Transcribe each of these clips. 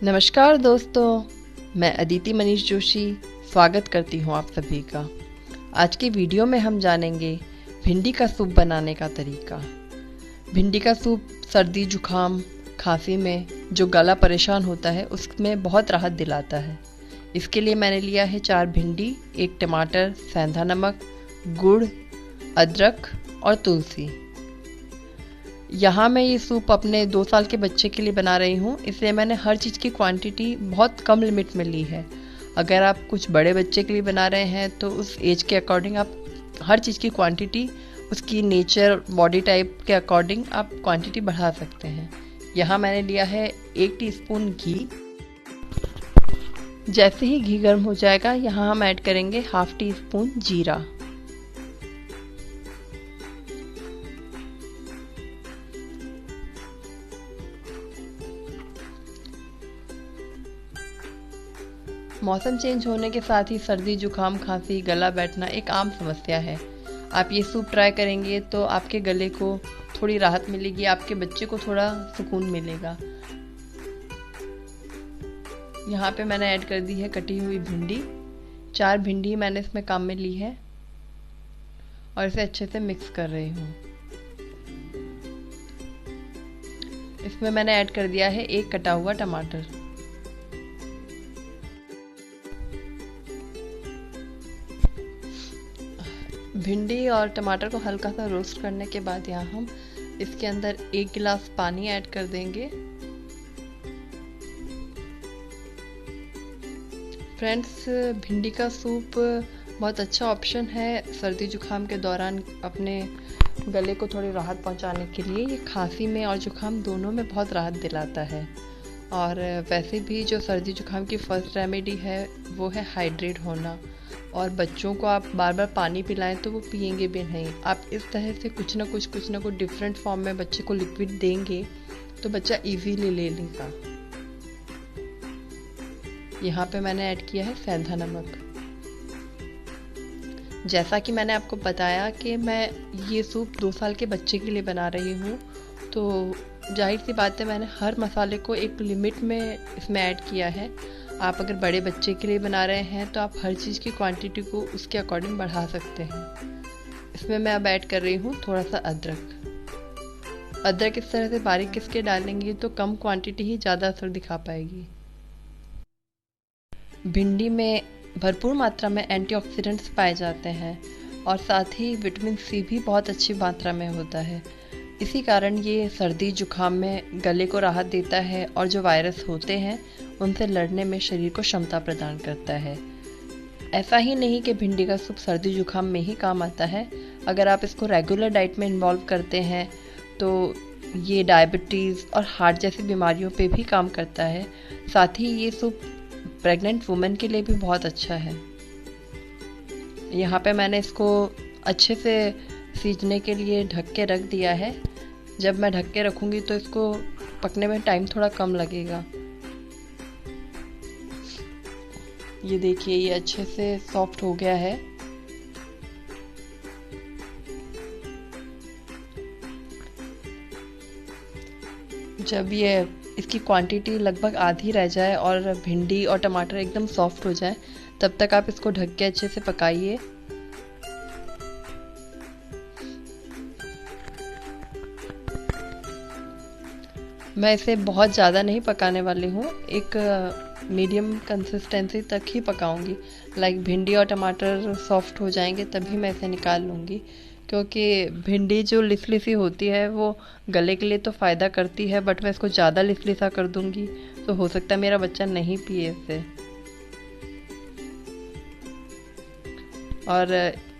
नमस्कार दोस्तों, मैं अदिति मनीष जोशी स्वागत करती हूँ आप सभी का। आज की वीडियो में हम जानेंगे भिंडी का सूप बनाने का तरीका। भिंडी का सूप सर्दी जुखाम खांसी में जो गला परेशान होता है उसमें बहुत राहत दिलाता है। इसके लिए मैंने लिया है 4 भिंडी, 1 टमाटर, सेंधा नमक, गुड़, अदरक और तुलसी। यहाँ मैं ये सूप अपने 2 साल के बच्चे के लिए बना रही हूँ, इसलिए मैंने हर चीज़ की क्वांटिटी बहुत कम लिमिट में ली है। अगर आप कुछ बड़े बच्चे के लिए बना रहे हैं तो उस एज के अकॉर्डिंग आप हर चीज़ की क्वांटिटी उसकी नेचर बॉडी टाइप के अकॉर्डिंग आप क्वांटिटी बढ़ा सकते हैं। यहाँ मैंने लिया है 1 टीस्पून घी। जैसे ही घी गर्म हो जाएगा यहाँ हम ऐड करेंगे ½ टीस्पून जीरा। मौसम चेंज होने के साथ ही सर्दी जुखाम खांसी गला बैठना एक आम समस्या है। आप ये सूप ट्राई करेंगे तो आपके गले को थोड़ी राहत मिलेगी, आपके बच्चे को थोड़ा सुकून मिलेगा। यहाँ पे मैंने ऐड कर दी है कटी हुई भिंडी। 4 भिंडी मैंने इसमें काम में ली है और इसे अच्छे से मिक्स कर रही हूँ। इसमें मैंने ऐड कर दिया है 1 कटा हुआ टमाटर। भिंडी और टमाटर को हल्का सा रोस्ट करने के बाद यहाँ हम इसके अंदर 1 गिलास पानी ऐड कर देंगे। फ्रेंड्स, भिंडी का सूप बहुत अच्छा ऑप्शन है सर्दी जुखाम के दौरान अपने गले को थोड़ी राहत पहुंचाने के लिए। ये खांसी में और जुखाम दोनों में बहुत राहत दिलाता है। और वैसे भी जो सर्दी जुखाम की फर्स्ट रेमेडी है वो है हाइड्रेट होना। और बच्चों को आप बार बार पानी पिलाएं तो वो पिएंगे भी नहीं। आप इस तरह से कुछ ना कुछ डिफरेंट फॉर्म में बच्चे को लिक्विड देंगे तो बच्चा इजीली ले लेगा। यहाँ पे मैंने ऐड किया है सेंधा नमक। जैसा कि मैंने आपको बताया कि मैं ये सूप 2 साल के बच्चे के लिए बना रही हूँ, तो जाहिर सी बात है मैंने हर मसाले को एक लिमिट में इसमें ऐड किया है। आप अगर बड़े बच्चे के लिए बना रहे हैं तो आप हर चीज़ की क्वांटिटी को उसके अकॉर्डिंग बढ़ा सकते हैं। इसमें मैं अब ऐड कर रही हूँ थोड़ा सा अदरक। अदरक इस तरह से बारीक घिस के डालेंगे तो कम क्वांटिटी ही ज़्यादा असर दिखा पाएगी। भिंडी में भरपूर मात्रा में एंटीऑक्सीडेंट्स पाए जाते हैं और साथ ही विटामिन सी भी बहुत अच्छी मात्रा में होता है। इसी कारण ये सर्दी जुखाम में गले को राहत देता है और जो वायरस होते हैं उनसे लड़ने में शरीर को क्षमता प्रदान करता है। ऐसा ही नहीं कि भिंडी का सूप सर्दी जुखाम में ही काम आता है। अगर आप इसको रेगुलर डाइट में इन्वॉल्व करते हैं तो ये डायबिटीज़ और हार्ट जैसी बीमारियों पे भी काम करता है। साथ ही ये सूप प्रेग्नेंट वुमेन के लिए भी बहुत अच्छा है। यहाँ पे मैंने इसको अच्छे से सीजने के लिए ढक के रख दिया है। जब मैं ढक के रखूँगी तो इसको पकने में टाइम थोड़ा कम लगेगा। ये देखिए, ये अच्छे से सॉफ्ट हो गया है। जब ये इसकी क्वांटिटी लगभग आधी रह जाए और भिंडी और टमाटर एकदम सॉफ्ट हो जाए तब तक आप इसको ढक के अच्छे से पकाइए। मैं इसे बहुत ज़्यादा नहीं पकाने वाली हूँ, एक मीडियम कंसिस्टेंसी तक ही पकाऊंगी। लाइक भिंडी और टमाटर सॉफ्ट हो जाएंगे तभी मैं इसे निकाल लूँगी, क्योंकि भिंडी जो लिसलिसी होती है वो गले के लिए तो फ़ायदा करती है, बट मैं इसको ज़्यादा लिसलिसा कर दूँगी तो हो सकता है मेरा बच्चा नहीं पिए इसे। और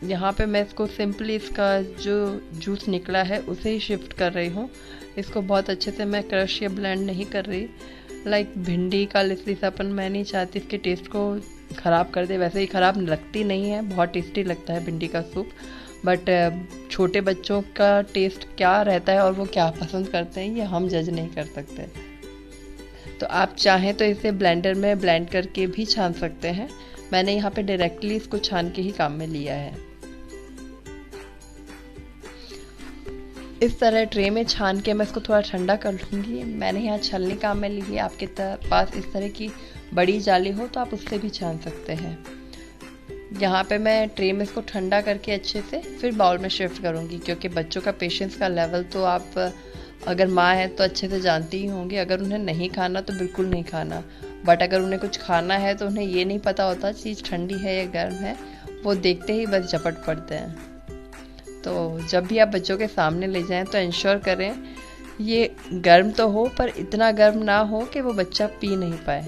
यहाँ पे मैं इसको सिंपली इसका जो जूस निकला है उसे ही शिफ्ट कर रही हूँ। इसको बहुत अच्छे से मैं क्रश या ब्लेंड नहीं कर रही। लाइक भिंडी का लिसलिसापन मैं नहीं चाहती इसके टेस्ट को ख़राब कर दे। वैसे ही ख़राब लगती नहीं है, बहुत टेस्टी लगता है भिंडी का सूप, बट छोटे बच्चों का टेस्ट क्या रहता है और वो क्या पसंद करते हैं ये हम जज नहीं कर सकते। तो आप चाहें तो इसे ब्लेंडर में ब्लेंड करके भी छान सकते हैं। मैंने यहाँ पे डायरेक्टली इसको छान के ही काम में लिया है। इस तरह ट्रे में छान के मैं इसको थोड़ा ठंडा कर लूँगी। मैंने यहाँ छलनी काम में ली है, आपके पास इस तरह की बड़ी जाली हो तो आप उससे भी छान सकते हैं। यहाँ पे मैं ट्रे में इसको ठंडा करके अच्छे से फिर बाउल में शिफ्ट करूँगी, क्योंकि बच्चों का पेशेंस का लेवल तो आप अगर माँ है तो अच्छे से जानती ही होंगी। अगर उन्हें नहीं खाना तो बिल्कुल नहीं खाना, बट अगर उन्हें कुछ खाना है तो उन्हें ये नहीं पता होता चीज़ ठंडी है या गर्म है, वो देखते ही बस झपट पड़ते हैं। तो जब भी आप बच्चों के सामने ले जाएं तो इंश्योर करें ये गर्म तो हो, पर इतना गर्म ना हो कि वो बच्चा पी नहीं पाए।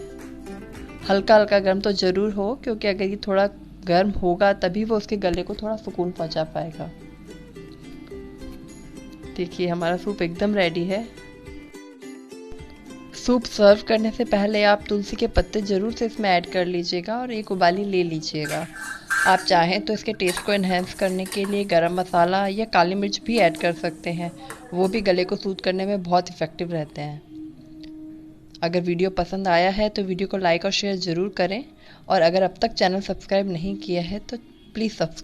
हल्का हल्का गर्म तो ज़रूर हो, क्योंकि अगर ये थोड़ा गर्म होगा तभी वो उसके गले को थोड़ा सुकून पहुंचा पाएगा। देखिए हमारा सूप एकदम रेडी है। सूप सर्व करने से पहले आप तुलसी के पत्ते ज़रूर से इसमें ऐड कर लीजिएगा और एक उबाली ले लीजिएगा। आप चाहें तो इसके टेस्ट को इन्हेंस करने के लिए गरम मसाला या काली मिर्च भी ऐड कर सकते हैं, वो भी गले को सूद करने में बहुत इफ़ेक्टिव रहते हैं। अगर वीडियो पसंद आया है तो वीडियो को लाइक और शेयर ज़रूर करें, और अगर अब तक चैनल सब्सक्राइब नहीं किया है तो प्लीज़ सब्सक्राइब